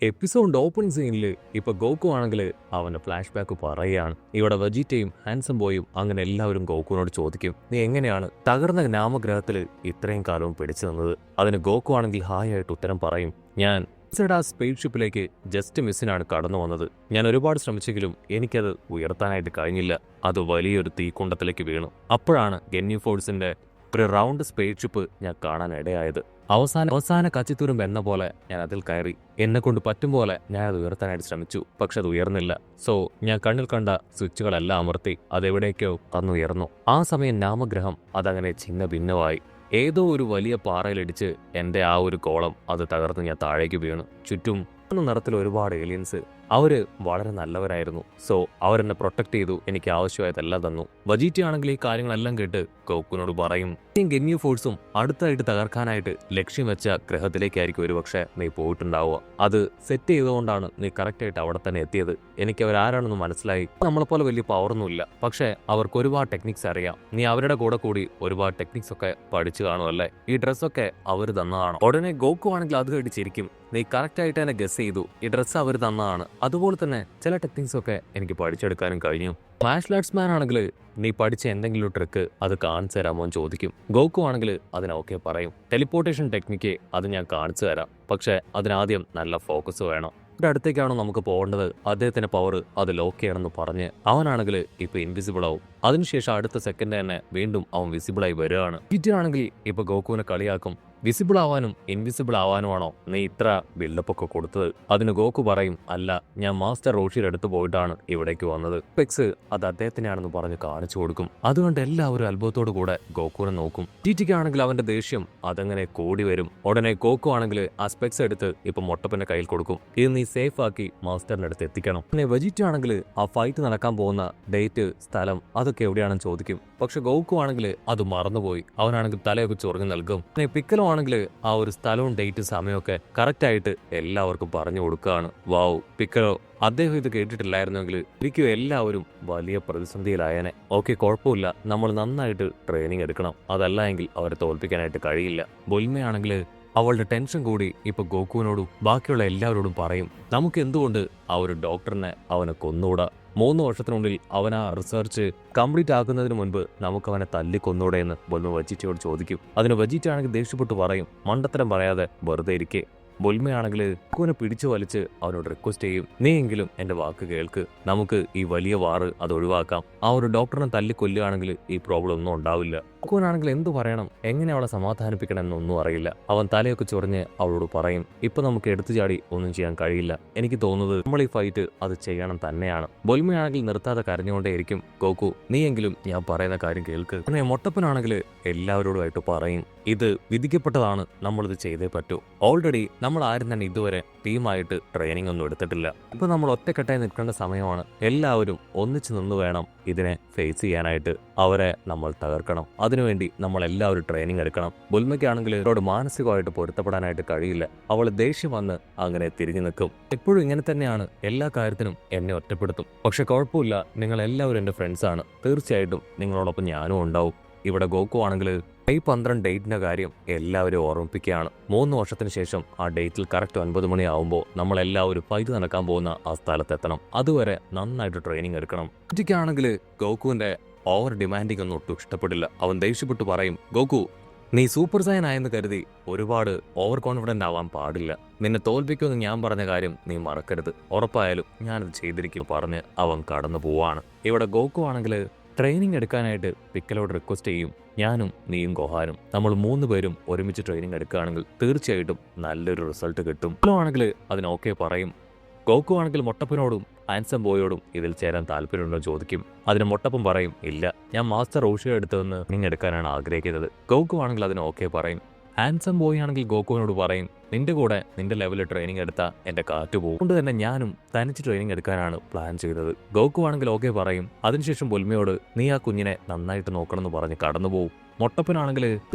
Episode opening സീനിൽ ഇപ്പൊ Goku ആണെങ്കിൽ അവന്റെ ഫ്ലാഷ് ബാക്ക് പറയുകയാണ്. ഇവിടെ വെജിറ്റയും ഹാൻസം ബോയും അങ്ങനെ എല്ലാവരും ഗോക്കുവിനോട് ചോദിക്കും, നീ എങ്ങനെയാണ് തകർന്ന നാമഗ്രഹത്തിൽ ഇത്രയും കാലവും പിടിച്ചു നിന്നത്? അതിന് ഗോക്കു ആണെങ്കിൽ ഹായ് ആയിട്ട് ഉത്തരം പറയും, ഞാൻ സ്പേസ് ഷിപ്പിലേക്ക് ജസ്റ്റ് മിസ്സിനാണ് കടന്നു വന്നത്. ഞാൻ ഒരുപാട് ശ്രമിച്ചെങ്കിലും എനിക്കത് ഉയർത്താനായിട്ട് കഴിഞ്ഞില്ല. അത് വലിയൊരു തീക്കുണ്ടത്തിലേക്ക് വീണു. അപ്പോഴാണ് ഗെന്യൂ ഫോഴ്സിന്റെ ഒരു റൗണ്ട് സ്പേസ് ഷിപ്പ് ഞാൻ കാണാൻ ഇടയായത്. അവസാന കച്ചിത്തുരുമ്പ് എന്ന പോലെ ഞാൻ അതിൽ കയറി. എന്നെ കൊണ്ട് പറ്റും പോലെ ഞാൻ അത് ഉയർത്താനായിട്ട് ശ്രമിച്ചു. പക്ഷെ അത് ഉയർന്നില്ല. സോ ഞാൻ കണ്ണിൽ കണ്ട സ്വിച്ചുകളെല്ലാം അമർത്തി അതെവിടേക്കോ തന്നുയർന്നു. ആ സമയം നാമഗ്രഹം അതങ്ങനെ ഛിന്ന ഭിന്നമായി. ഏതോ ഒരു വലിയ പാറയിലിടിച്ച് എൻ്റെ ആ ഒരു കോളം അത് തകർന്ന് ഞാൻ താഴേക്ക് വീണു. ചുറ്റും നിറത്തിൽ ഒരുപാട് ഏലിയൻസ്. അവര് വളരെ നല്ലവരായിരുന്നു. സോ അവരെന്നെ പ്രൊട്ടക്ട് ചെയ്തു, എനിക്ക് ആവശ്യമായതെല്ലാം തന്നു. വജീറ്റി ആണെങ്കിൽ ഈ കാര്യങ്ങളെല്ലാം കേട്ട് ഗോക്കുവിനോട് പറയും, ഗെന്യൂ ഫോഴ്സും അടുത്തായിട്ട് തകർക്കാനായിട്ട് ലക്ഷ്യം വെച്ച ഗ്രഹത്തിലേക്കായിരിക്കും ഒരുപക്ഷെ നീ പോയിട്ടുണ്ടാവുക. അത് സെറ്റ് ചെയ്തുകൊണ്ടാണ് നീ കറക്റ്റായിട്ട് അവിടെ തന്നെ എത്തിയത്. എനിക്ക് അവരാരാണെന്ന് മനസ്സിലായി. നമ്മളെപ്പോലെ വലിയ പവറൊന്നുമില്ല, പക്ഷെ അവർക്ക് ഒരുപാട് ടെക്നിക്സ് അറിയാം. നീ അവരുടെ കൂടെ ഒരുപാട് ടെക്നിക്സ് ഒക്കെ പഠിച്ചു കാണുമല്ലേ? ഈ ഡ്രസ്സൊക്കെ അവർ തന്നതാണ്. ഉടനെ ഗോക്കു ആണെങ്കിൽ അത് കേട്ട് ചിരിക്കും, നീ കറക്റ്റായിട്ട് തന്നെ ഗസ് ചെയ്തു, ഈ ഡ്രസ്സ് അവർ തന്നതാണ്. അതുപോലെ തന്നെ ചില ടെക്നിക്സ് ഒക്കെ എനിക്ക് പഠിച്ചെടുക്കാനും കഴിഞ്ഞു. മാർഷൽ ആർട്സ് മാൻ ആണെങ്കിൽ നീ പഠിച്ച എന്തെങ്കിലും ട്രിക്ക് അത് കാണിച്ചു തരാമോ എന്ന് ചോദിക്കും. ഗോക്കു ആണെങ്കിൽ അതിനൊക്കെ പറയും, ടെലിപ്പോർട്ടേഷൻ ടെക്നിക്ക് അത് ഞാൻ കാണിച്ചു തരാം, പക്ഷെ അതിനാദ്യം നല്ല ഫോക്കസ് വേണം. ഇവിടെ അടുത്തേക്കാണോ നമുക്ക് പോകേണ്ടത്? അദ്ദേഹത്തിന്റെ പവർ അത് ലോക്ക് ചെയ്യണമെന്ന് പറഞ്ഞ് അവനാണെങ്കിൽ ഇപ്പൊ ഇൻവിസിബിൾ ആവും. അതിനുശേഷം അടുത്ത സെക്കൻഡ് തന്നെ വീണ്ടും അവൻ വിസിബിളായി വരികയാണ്. ആണെങ്കിൽ ഇപ്പൊ ഗോക്കുവിനെ കളിയാക്കും, വിസിബിൾ ആവാനും ഇൻവിസിബിൾ ആവാനുമാണോ നീ ഇത്ര ബിൽഡപ്പ് ഒക്കെ കൊടുത്തത്? അതിന് ഗോക്കു പറയും, അല്ല, ഞാൻ മാസ്റ്റർ റോഷിയുടെ അടുത്ത് പോയിട്ടാണ് ഇവിടേക്ക് വന്നത്. സ്പെക്സ് അത് അദ്ദേഹത്തിനാണെന്ന് പറഞ്ഞ് കാണിച്ചു കൊടുക്കും. അതുകൊണ്ട് എല്ലാവരും അത്ഭുതത്തോടു കൂടെ ഗോക്കുവിനെ നോക്കും. ആണെങ്കിൽ അവന്റെ ദേഷ്യം അതങ്ങനെ കൂടി വരും. ഉടനെ ഗോക്കു ആണെങ്കിൽ ആ സ്പെക്സ് എടുത്ത് ഇപ്പൊ മൊട്ടപ്പന്റെ കയ്യിൽ കൊടുക്കും. ഇത് നീ സേഫ് ആക്കി മാസ്റ്ററിന്റെ അടുത്ത് എത്തിക്കണം. പിന്നെ വെജിറ്റ ആണെങ്കിൽ ആ ഫൈറ്റ് നടക്കാൻ പോകുന്ന ഡേറ്റ്, സ്ഥലം അതൊക്കെ എവിടെയാണെന്ന് ചോദിക്കും. പക്ഷെ ഗോക്കു ആണെങ്കിൽ അത് മറന്നുപോയി. അവനാണെങ്കിൽ തലയൊക്കെ ചൊറിഞ്ഞു നൽകും. പിക്കലോ ആണെങ്കിൽ ആ ഒരു സ്ഥലവും ഡേറ്റ് സമയമൊക്കെ കറക്റ്റ് ആയിട്ട് എല്ലാവർക്കും പറഞ്ഞു കൊടുക്കുകയാണ്. വാവ്, പിക്കലോ അദ്ദേഹം ഇത് കേട്ടിട്ടില്ലായിരുന്നെങ്കിൽ ഒരിക്കലും എല്ലാവരും വലിയ പ്രതിസന്ധിയിലായനെ. ഓക്കെ, കുഴപ്പമില്ല, നമ്മൾ നന്നായിട്ട് ട്രെയിനിങ് എടുക്കണം, അതല്ല എങ്കിൽ അവരെ തോൽപ്പിക്കാനായിട്ട് കഴിയില്ല. ബൊൽമയാണെങ്കിൽ അവളുടെ ടെൻഷൻ കൂടി ഇപ്പൊ ഗോക്കുവിനോടും ബാക്കിയുള്ള എല്ലാവരോടും പറയും, നമുക്ക് എന്തുകൊണ്ട് ആ ഒരു ഡോക്ടറിനെ അവനെ കൊന്നൂടാ? 3 വർഷത്തിനുള്ളിൽ അവൻ ആ റിസർച്ച് കംപ്ലീറ്റ് ആക്കുന്നതിന് മുൻപ് നമുക്ക് അവനെ തല്ലിക്കൊന്നൂടെ എന്ന് ബൊൽമ വജിറ്റയോട് ചോദിക്കും. അതിന് വജിറ്റ ആണെങ്കിൽ ദേഷ്യപ്പെട്ട് പറയും, മണ്ടത്തരം പറയാതെ വെറുതെ ഇരിക്കെ. ബൊൽമയാണെങ്കിൽ ഗോക്കുവിനെ പിടിച്ചു വലിച്ച് അവനോട് റിക്വസ്റ്റ് ചെയ്യും, നീയെങ്കിലും എന്റെ വാക്ക് കേൾക്ക്, നമുക്ക് ഈ വലിയ വാറ് അത് ഒഴിവാക്കാം. ആ ഒരു ഡോക്ടറിനെ തല്ലിക്കൊല്ലുകയാണെങ്കിൽ ഈ പ്രോബ്ലം ഒന്നും ഉണ്ടാവില്ല. ഗോക്കുവിനാണെങ്കിൽ എന്തു പറയണം, എങ്ങനെ അവളെ സമാധാനിപ്പിക്കണം എന്നൊന്നും അറിയില്ല. അവൻ തലയൊക്കെ ചൊറിഞ്ഞ് അവളോട് പറയും, ഇപ്പൊ നമുക്ക് എടുത്തു ചാടി ഒന്നും ചെയ്യാൻ കഴിയില്ല. എനിക്ക് തോന്നുന്നത് നമ്മൾ ഈ ഫൈറ്റ് അത് ചെയ്യണം തന്നെയാണ്. ബൊൽമയാണെങ്കിൽ നിർത്താതെ കരഞ്ഞുകൊണ്ടേയിരിക്കും, ഗോക്കു നീയെങ്കിലും ഞാൻ പറയുന്ന കാര്യം കേൾക്ക്. പിന്നെ മൊട്ടപ്പനാണെങ്കിൽ എല്ലാവരോടുമായിട്ട് പറയും, ഇത് വിധിക്കപ്പെട്ടതാണ്, നമ്മളിത് ചെയ്തേ പറ്റൂ. ഓൾറെഡി നമ്മൾ ആരും തന്നെ ഇതുവരെ ടീമായിട്ട് ട്രെയിനിങ് ഒന്നും എടുത്തിട്ടില്ല. ഇപ്പൊ നമ്മൾ ഒറ്റക്കെട്ടായി നിൽക്കേണ്ട സമയമാണ്. എല്ലാവരും ഒന്നിച്ചു നിന്ന് വേണം ഇതിനെ ഫേസ് ചെയ്യാനായിട്ട്. അവരെ നമ്മൾ തകർക്കണം. അതിനുവേണ്ടി നമ്മൾ എല്ലാവരും ട്രെയിനിങ് എടുക്കണം. ബുൽമയ്ക്കാണെങ്കിൽ ഇവരോട് മാനസികമായിട്ട് പൊരുത്തപ്പെടാനായിട്ട് കഴിയില്ല. അവൾ ദേഷ്യം വന്ന് അങ്ങനെ തിരിഞ്ഞു നിൽക്കും. എപ്പോഴും ഇങ്ങനെ തന്നെയാണ്, എല്ലാ കാര്യത്തിനും എന്നെ ഒറ്റപ്പെടുത്തും. പക്ഷെ കുഴപ്പമില്ല, നിങ്ങൾ എല്ലാവരും എൻ്റെ ഫ്രണ്ട്സാണ്, തീർച്ചയായിട്ടും നിങ്ങളോടൊപ്പം ഞാനും ഉണ്ടാവും. ഇവിടെ ഗോക്കു ആണെങ്കിൽ മെയ് 12 ഡേറ്റിന്റെ കാര്യം എല്ലാവരും ഓർമ്മിപ്പിക്കുകയാണ്. 3 വർഷത്തിന് ശേഷം ആ ഡേറ്റിൽ കറക്റ്റ് 9 മണിയാവുമ്പോൾ നമ്മളെല്ലാവരും ഫൈറ്റ് നടക്കാൻ പോകുന്ന ആ സ്ഥലത്തെത്തണം. അതുവരെ നന്നായിട്ട് ട്രെയിനിങ് എടുക്കണം. ഒറ്റയ്ക്കാണെങ്കിൽ ഗോക്കുവിന്റെ ഓവർ ഡിമാൻഡിങ് ഒന്നും ഒട്ടും ഇഷ്ടപ്പെടില്ല. അവൻ ദേഷ്യപ്പെട്ട് പറയും, ഗോക്കു നീ സൂപ്പർ സയൻ ആയെന്ന് കരുതി ഒരുപാട് ഓവർ കോൺഫിഡന്റ് ആവാൻ പാടില്ല. നിന്നെ തോൽപ്പിക്കുമെന്ന് ഞാൻ പറഞ്ഞ കാര്യം നീ മറക്കരുത്. ഉറപ്പായാലും ഞാനത് ചെയ്തിരിക്കും പറഞ്ഞ് അവൻ കടന്നു പോവാണ്. ഇവിടെ ഗോക്കു ആണെങ്കിൽ ട്രെയിനിങ് എടുക്കാനായിട്ട് പിക്കലോട് റിക്വസ്റ്റ് ചെയ്യും, ഞാനും നീയും ഗോഹാനും നമ്മൾ 3 പേരും ഒരുമിച്ച് ട്രെയിനിങ് എടുക്കുകയാണെങ്കിൽ തീർച്ചയായിട്ടും നല്ലൊരു റിസൾട്ട് കിട്ടും. ആണെങ്കിൽ അതിനൊക്കെ പറയും. ഗോക്കു ആണെങ്കിൽ മൊട്ടപ്പനോടും ഹാൻസം ബോയോടും ഇതിൽ ചേരാൻ താല്പര്യമുണ്ടോ ചോദിക്കും. അതിന് മൊട്ടപ്പൻ പറയും, ഇല്ല, ഞാൻ മാസ്റ്റർ റോഷിയുടെ അടുത്ത് നിന്ന് ട്രെയിനിങ് എടുക്കാനാണ് ആഗ്രഹിക്കുന്നത്. ഗോക്കു ആണെങ്കിൽ അതിനൊക്കെ പറയും. ഹാൻസം ബോയ് ആണെങ്കിൽ ഗോക്കുവിനോട് പറയും, നിന്റെ കൂടെ നിന്റെ ലെവലിൽ ട്രെയിനിങ് എടുത്താൽ എന്റെ കാറ്റ് പോകും, അതുകൊണ്ട് തന്നെ ഞാനും തനിച്ച് ട്രെയിനിങ് എടുക്കാനാണ് പ്ലാൻ ചെയ്തത്. ഗോക്കു ആണെങ്കിൽ ഓക്കെ പറയും. അതിനുശേഷം ബൊൽമയോട് നീ ആ കുഞ്ഞിനെ നന്നായിട്ട് നോക്കണമെന്ന് പറഞ്ഞ് കടന്നുപോകും. മൊട്ടപ്പനാണെങ്കിൽ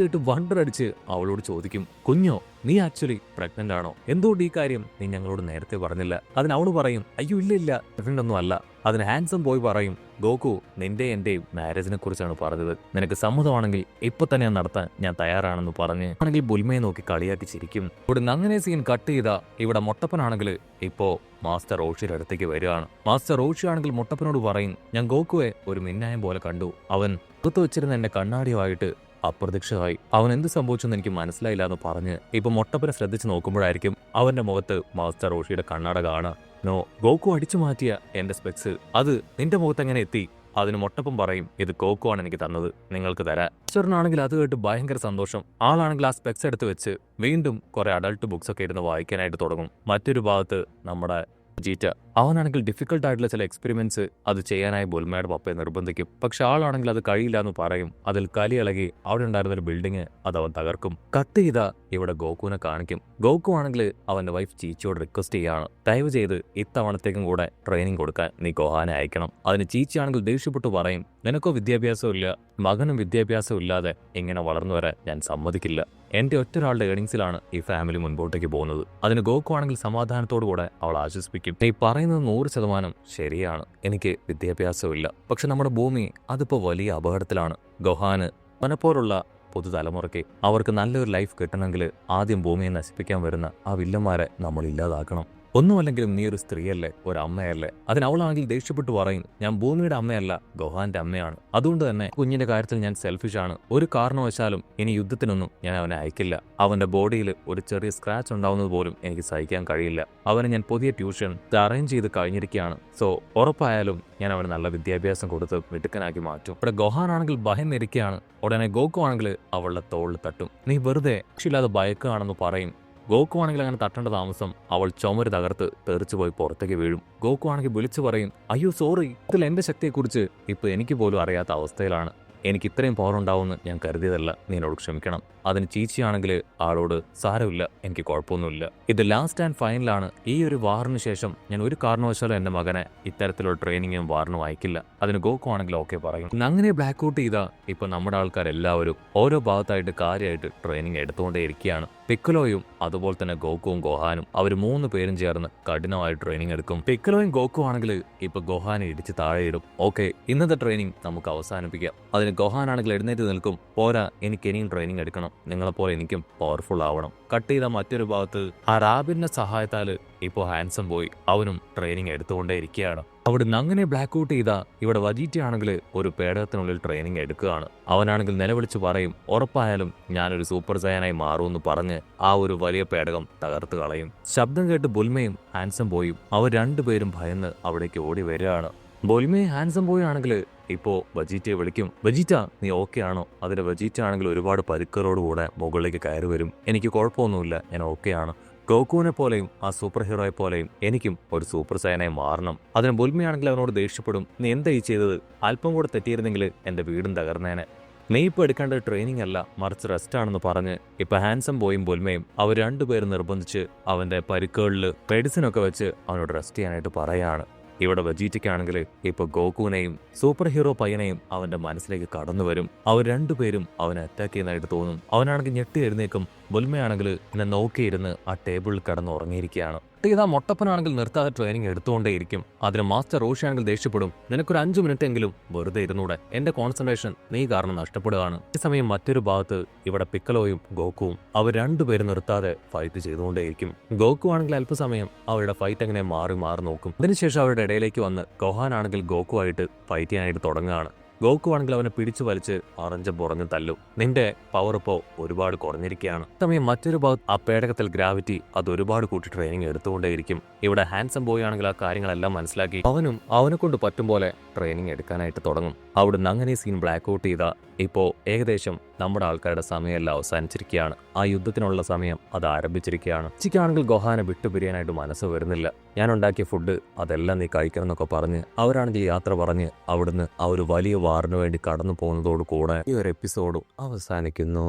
വണ്ടർ അടിച്ച് അവളോട് ചോദിക്കും, കുഞ്ഞോ നീ ആക്ച്വലി പ്രഗ്നന്റ് ആണോ? എന്തുകൊണ്ട് ഈ കാര്യം നീ ഞങ്ങളോട് നേരത്തെ പറഞ്ഞില്ല? അതിന് അവള് പറയും, അയ്യോ ഇല്ല പ്രഗ്നന്റ് ഒന്നും അല്ല. അതിന് ഹാൻസം ബോയ് പറയും, ഗോകു നിന്റെ എന്റെയും മാരേജിനെ കുറിച്ചാണ് പറഞ്ഞത്. നിനക്ക് സമ്മതമാണെങ്കിൽ ഇപ്പൊ തന്നെ നടത്താൻ ഞാൻ തയ്യാറാണെന്ന് പറഞ്ഞ് ആണെങ്കിൽ ബുൽമയെ നോക്കി കളിയാക്കി ചിരിക്കും. ഇവിടുന്ന് അങ്ങനെ സീൻ കട്ട് ചെയ്താ ഇവിടെ മൊട്ടപ്പനാണെങ്കിൽ ഇപ്പോ മാസ്റ്റർ റോഷിയുടെ അടുത്തേക്ക് വരികയാണ്. മാസ്റ്റർ റോഷി ആണെങ്കിൽ മൊട്ടപ്പനോട് പറയും, ഞാൻ ഗോകുവെ ഒരു മിന്നായം പോലെ കണ്ടു. അവൻ പുറത്തു വെച്ചിരുന്ന എന്റെ കണ്ണാടിയുമായിട്ട് അപ്രത്യക്ഷമായി. അവൻ എന്ത് സംഭവിച്ചെന്ന് എനിക്ക് മനസ്സിലായില്ല എന്ന് പറഞ്ഞ് ഇപ്പൊ മൊട്ടപ്പനെ ശ്രദ്ധിച്ച് നോക്കുമ്പോഴായിരിക്കും അവന്റെ മുഖത്ത് മാസ്റ്റർ റോഷിയുടെ കണ്ണാട കാണുക. നോ, ഗോകു അടിച്ചു മാറ്റിയ എന്റെ സ്പെക്സ് അത് നിന്റെ മുഖത്ത് എങ്ങനെ എത്തി? അതിന് മൊട്ടപ്പം പറയും, ഇത് ഗോകു ആണ് എനിക്ക് തന്നത്, നിങ്ങൾക്ക് തരാം. ഈശ്വരനാണെങ്കിൽ അത് കേട്ട് ഭയങ്കര സന്തോഷം. ആളാണെങ്കിൽ ആ സ്പെക്സ് എടുത്ത് വെച്ച് വീണ്ടും കുറെ അഡൾട്ട് ബുക്സ് ഒക്കെ ഇരുന്ന് വായിക്കാനായിട്ട് തുടങ്ങും. മറ്റൊരു ഭാഗത്ത് നമ്മുടെ ജീറ്റ അവനാണെങ്കിൽ ഡിഫിക്കൽട്ട് ആയിട്ടുള്ള ചില എക്സ്പെരിമെന്റ്സ് അത് ചെയ്യാനായി ബുൽമയുടെ പപ്പയെ നിർബന്ധിക്കും. പക്ഷെ ആളാണെങ്കിൽ അത് കഴിയില്ല എന്ന് പറയും. അതിൽ കലി ഇളകി അവിടെ ഉണ്ടായിരുന്ന ഒരു ബിൽഡിംഗ് അത് അവൻ തകർക്കും. കട്ട് ചെയ്താ ഇവിടെ ഗോകുവിനെ കാണിക്കും. ഗോകു ആണെങ്കിൽ അവന്റെ വൈഫ് ചീച്ചിയോട് റിക്വസ്റ്റ് ചെയ്യാണ്, ദയവ് ചെയ്ത് ഇത്തവണത്തേക്കും കൂടെ ട്രെയിനിങ് കൊടുക്കാൻ നീ ഗോഹാനെ അയക്കണം. അതിന് ചീച്ചി ആണെങ്കിൽ ദേഷ്യപ്പെട്ടു പറയും, നിനക്കോ വിദ്യാഭ്യാസവും ഇല്ല, മകനും വിദ്യാഭ്യാസം ഇല്ലാതെ ഇങ്ങനെ വളർന്നു വരാൻ ഞാൻ സമ്മതിക്കില്ല. എന്റെ ഒറ്റൊരാളുടെ ഏണിങ്സിലാണ് ഈ ഫാമിലി മുൻപോട്ടേക്ക് പോകുന്നത്. അതിന് ഗോകു ആണെങ്കിൽ സമാധാനത്തോടു കൂടെ അവൾ ആശ്വസിപ്പിക്കും, നീ പറയുന്നത് 100% ശരിയാണ്, എനിക്ക് വിദ്യാഭ്യാസമില്ല. പക്ഷെ നമ്മുടെ ഭൂമി അതിപ്പോ വലിയ അപകടത്തിലാണ്. ഗോഹാന് അവനെപ്പോലുള്ള പുതുതലമുറയ്ക്ക് അവർക്ക് നല്ലൊരു ലൈഫ് കിട്ടണമെങ്കിൽ ആദ്യം ഭൂമിയെ നശിപ്പിക്കാൻ വരുന്ന ആ വില്ലന്മാരെ നമ്മൾ ഇല്ലാതാക്കണം. ഒന്നുമല്ലെങ്കിലും നീ ഒരു സ്ത്രീയല്ലേ, ഒരു അമ്മയല്ലേ? അതിന് അവളാണെങ്കിൽ ദേഷ്യപ്പെട്ടു പറയും, ഞാൻ ഭൂമിയുടെ അമ്മയല്ല, ഗോഹാന്റെ അമ്മയാണ്. അതുകൊണ്ട് തന്നെ കുഞ്ഞിന്റെ കാര്യത്തിൽ ഞാൻ സെൽഫിഷാണ്. ഒരു കാരണവശാലും ഇനി യുദ്ധത്തിനൊന്നും ഞാൻ അവനെ അയക്കില്ല. അവന്റെ ബോഡിയിൽ ഒരു ചെറിയ സ്ക്രാച്ച് ഉണ്ടാവുന്നത് പോലും എനിക്ക് സഹിക്കാൻ കഴിയില്ല. അവന് ഞാൻ പുതിയ ട്യൂഷൻ അറേഞ്ച് ചെയ്ത് കഴിഞ്ഞിരിക്കുകയാണ്. സോ ഉറപ്പായാലും ഞാൻ അവന് നല്ല വിദ്യാഭ്യാസം കൊടുത്ത് മിടുക്കനാക്കി മാറ്റും. ഇവിടെ ഗോഹാനാണെങ്കിൽ ഭയന്നിരിക്കുകയാണ്. ഉടനെ ഗോകു ആണെങ്കിൽ അവളുടെ തോളിൽ തട്ടും. നീ വെറുതെ രക്ഷയില്ലാതെ ഭയക്കുകയാണെന്ന് പറയും. ഗോകു ആണെങ്കിൽ അങ്ങനെ തട്ടേണ്ട താമസം അവൾ ചുമര് തകർത്ത് തെറിച്ചു പോയി പുറത്തേക്ക് വീഴും. ഗോകു ആണെങ്കിൽ വിളിച്ചു പറയും, അയ്യോ സോറി, ഇതിൽ എന്റെ ശക്തിയെക്കുറിച്ച് ഇപ്പൊ എനിക്ക് പോലും അറിയാത്ത അവസ്ഥയിലാണ്. എനിക്ക് ഇത്രയും പവർ ഉണ്ടാവുമെന്ന് ഞാൻ കരുതിയതല്ല, നീ എന്നോട് ക്ഷമിക്കണം. അതിന് ചീച്ചിയാണെങ്കിൽ ആളോട് സാരമില്ല, എനിക്ക് കുഴപ്പമൊന്നുമില്ല. ഇത് ലാസ്റ്റ് ആൻഡ് ഫൈനലാണ്. ഈ ഒരു വാറിന് ശേഷം ഞാൻ ഒരു കാരണവശാലും എന്റെ മകനെ ഇത്തരത്തിലുള്ള ട്രെയിനിങ്ങും വാറിനും അയക്കില്ല. അതിന് ഗോകു ആണെങ്കിൽ ഓക്കെ പറയും. അങ്ങനെ ബ്ലാക്ക് ഔട്ട് ചെയ്താ ഇപ്പൊ നമ്മുടെ ആൾക്കാരെല്ലാവരും ഓരോ ഭാഗത്തായിട്ട് കാര്യമായിട്ട് ട്രെയിനിങ് എടുത്തുകൊണ്ടേ ഇരിക്കുകയാണ്. പിക്കലോയും അതുപോലെ തന്നെ ഗോകുവും ഗോഹാനും അവർ 3 പേരും ചേർന്ന് കഠിനമായി ട്രെയിനിങ് എടുക്കും. പിക്കലോയും ഗോകു ആണെങ്കിൽ ഇപ്പൊ ഗോഹാനെ ഇടിച്ച് താഴെയിടും. ഓക്കെ, ഇന്നത്തെ ട്രെയിനിങ് നമുക്ക് അവസാനിപ്പിക്കാം. അതിന് ഗോഹാൻ ആണെങ്കിൽ എഴുന്നേറ്റ് നിൽക്കും, പോരാ, എനിക്ക് ഇനിയും ട്രെയിനിങ് എടുക്കണം, നിങ്ങളെപ്പോലെ എനിക്കും പവർഫുൾ ആവണം. കട്ട് ചെയ്ത മറ്റൊരു ഭാഗത്ത് ആ റാബിന്റെ സഹായത്താല് ഇപ്പോ ഹാൻസം ബോയ് അവനും ട്രെയിനിങ് എടുത്തുകൊണ്ടേ ഇരിക്കുകയാണ്. അവിടുന്ന് അങ്ങനെ ബ്ലാക്ക് ഔട്ട് ചെയ്താ ഇവിടെ വജീറ്റ ആണെങ്കിൽ ഒരു പേടകത്തിനുള്ളിൽ ട്രെയിനിങ് എടുക്കുകയാണ്. അവനാണെങ്കിൽ നിലവിളിച്ച് പറയും, ഉറപ്പായാലും ഞാനൊരു സൂപ്പർ സയനായി മാറുമെന്ന് പറഞ്ഞ് ആ ഒരു വലിയ പേടകം തകർത്ത് കളയും. ശബ്ദം കേട്ട് ബുൽമയും ഹാൻസം ബോയും അവർ രണ്ടുപേരും ഭയന്ന് അവിടേക്ക് ഓടി വരികയാണ്. ബുൽമയും ഹാൻസം ബോയും ആണെങ്കിൽ ഇപ്പോ വജീറ്റയെ വിളിക്കും, വജീറ്റ നീ ഓക്കെ ആണോ? അതിന് വജീറ്റ ആണെങ്കിൽ ഒരുപാട് പരുക്കളോടുകൂടെ മുകളിലേക്ക് കയറി വരും. എനിക്ക് കുഴപ്പമൊന്നുമില്ല, ഞാൻ ഓക്കെയാണ്. ഗോകുവിനെ പോലെയും ആ സൂപ്പർ ഹീറോയെ പോലെയും എനിക്കും ഒരു സൂപ്പർ സയനായി മാറണം. അതിന് ബുൽമയാണെങ്കിൽ അവനോട് ദേഷ്യപ്പെടും, നീ എന്താ ഈ ചെയ്തത്? അല്പം കൂടെ തെറ്റിയിരുന്നെങ്കിൽ എന്റെ വീടും തകർന്നേനെ. നീ ഇപ്പൊ എടുക്കേണ്ട ട്രെയിനിങ് അല്ല, മറിച്ച് റെസ്റ്റ് ആണെന്ന് പറഞ്ഞ് ഇപ്പൊ ഹാൻസം ബോയും ബുൽമയും അവർ രണ്ടുപേരും നിർബന്ധിച്ച് അവന്റെ പരുക്കുകളിൽ മെഡിസിനൊക്കെ വെച്ച് അവനോട് റെസ്റ്റ് ചെയ്യാനായിട്ട് പറയാണ്. ഇവിടെ വെജീറ്റയ്ക്കാണെങ്കിൽ ഇപ്പൊ ഗോകുവിനെയും സൂപ്പർ ഹീറോ പയ്യനെയും അവന്റെ മനസ്സിലേക്ക് കടന്നു വരും. അവർ രണ്ടുപേരും അവനെ അറ്റാക്ക് ചെയ്യുന്നതായിട്ട് തോന്നും. അവനാണെങ്കിൽ ഞെട്ടി എഴുന്നേക്കും. ബുൽമയാണെങ്കിൽ എന്നെ നോക്കിയിരുന്ന് ആ ടേബിളിൽ കിടന്ന് ഉറങ്ങിയിരിക്കുകയാണ്. ഇതാ മൊട്ടപ്പനാണെങ്കിൽ നിർത്താതെ ട്രെയിനിങ് എടുത്തുകൊണ്ടേയിരിക്കും. അതിന് മാസ്റ്റർ റോഷി ആണെങ്കിൽ ദേഷ്യപ്പെടും, നിനക്കൊരു 5 മിനിറ്റ് എങ്കിലും വെറുതെ ഇരുന്നൂടെ, എന്റെ കോൺസെൻട്രേഷൻ നീ കാരണം നഷ്ടപ്പെടുകയാണ്. ഈ സമയം മറ്റൊരു ഭാഗത്ത് ഇവിടെ പിക്കലോയും ഗോകുവും അവർ രണ്ടുപേരും നിർത്താതെ ഫൈറ്റ് ചെയ്തുകൊണ്ടേയിരിക്കും. ഗോകു ആണെങ്കിൽ അല്പസമയം അവരുടെ ഫൈറ്റ് എങ്ങനെ മാറി നോക്കും. അതിനുശേഷം അവരുടെ ഇടയിലേക്ക് വന്ന് ഗോഹാൻ ആണെങ്കിൽ ഗോകു ആയിട്ട് ഫൈറ്റ് ചെയ്യാനായിട്ട് തുടങ്ങുകയാണ്. ഗോകു ആണെങ്കിൽ അവനെ പിടിച്ചു വലിച്ച് അറഞ്ചം പുറഞ്ഞു തല്ലും. നിന്റെ പവർ ഇപ്പോ ഒരുപാട് കുറഞ്ഞിരിക്കുകയാണ്. സമയം മറ്റൊരു ഭാഗത്ത് ആ പേടകത്തിൽ ഗ്രാവിറ്റി അത് ഒരുപാട് കൂട്ടി ട്രെയിനിങ് എടുത്തുകൊണ്ടേയിരിക്കും. ഇവിടെ ഹാൻസം ബോയ് ആണെങ്കിൽ ആ കാര്യങ്ങളെല്ലാം മനസ്സിലാക്കി അവനും അവനെ കൊണ്ട് പറ്റും പോലെ ട്രെയിനിങ് എടുക്കാനായിട്ട് തുടങ്ങും. അവിടുന്ന് അങ്ങനെ സീൻ ബ്ലാക്ക് ഔട്ട് ചെയ്ത ഇപ്പോ ഏകദേശം നമ്മുടെ ആൾക്കാരുടെ സമയമെല്ലാം അവസാനിച്ചിരിക്കുകയാണ്. ആ യുദ്ധത്തിനുള്ള സമയം അത് ആരംഭിച്ചിരിക്കുകയാണ്. ഉച്ചയ്ക്കാണെങ്കിൽ ഗോഹാനെ വിട്ടുപിരിയാനായിട്ട് മനസ്സ് വരുന്നില്ല. ഞാൻ ഉണ്ടാക്കിയ ഫുഡ് അതെല്ലാം നീ കഴിക്കണം എന്നൊക്കെ പറഞ്ഞ് അവരാണെങ്കിൽ യാത്ര പറഞ്ഞ് അവിടുന്ന് ആ ഒരു വലിയ വാറിന് വേണ്ടി കടന്നു പോകുന്നതോടു കൂടെ ഈ ഒരു എപ്പിസോഡും അവസാനിക്കുന്നു.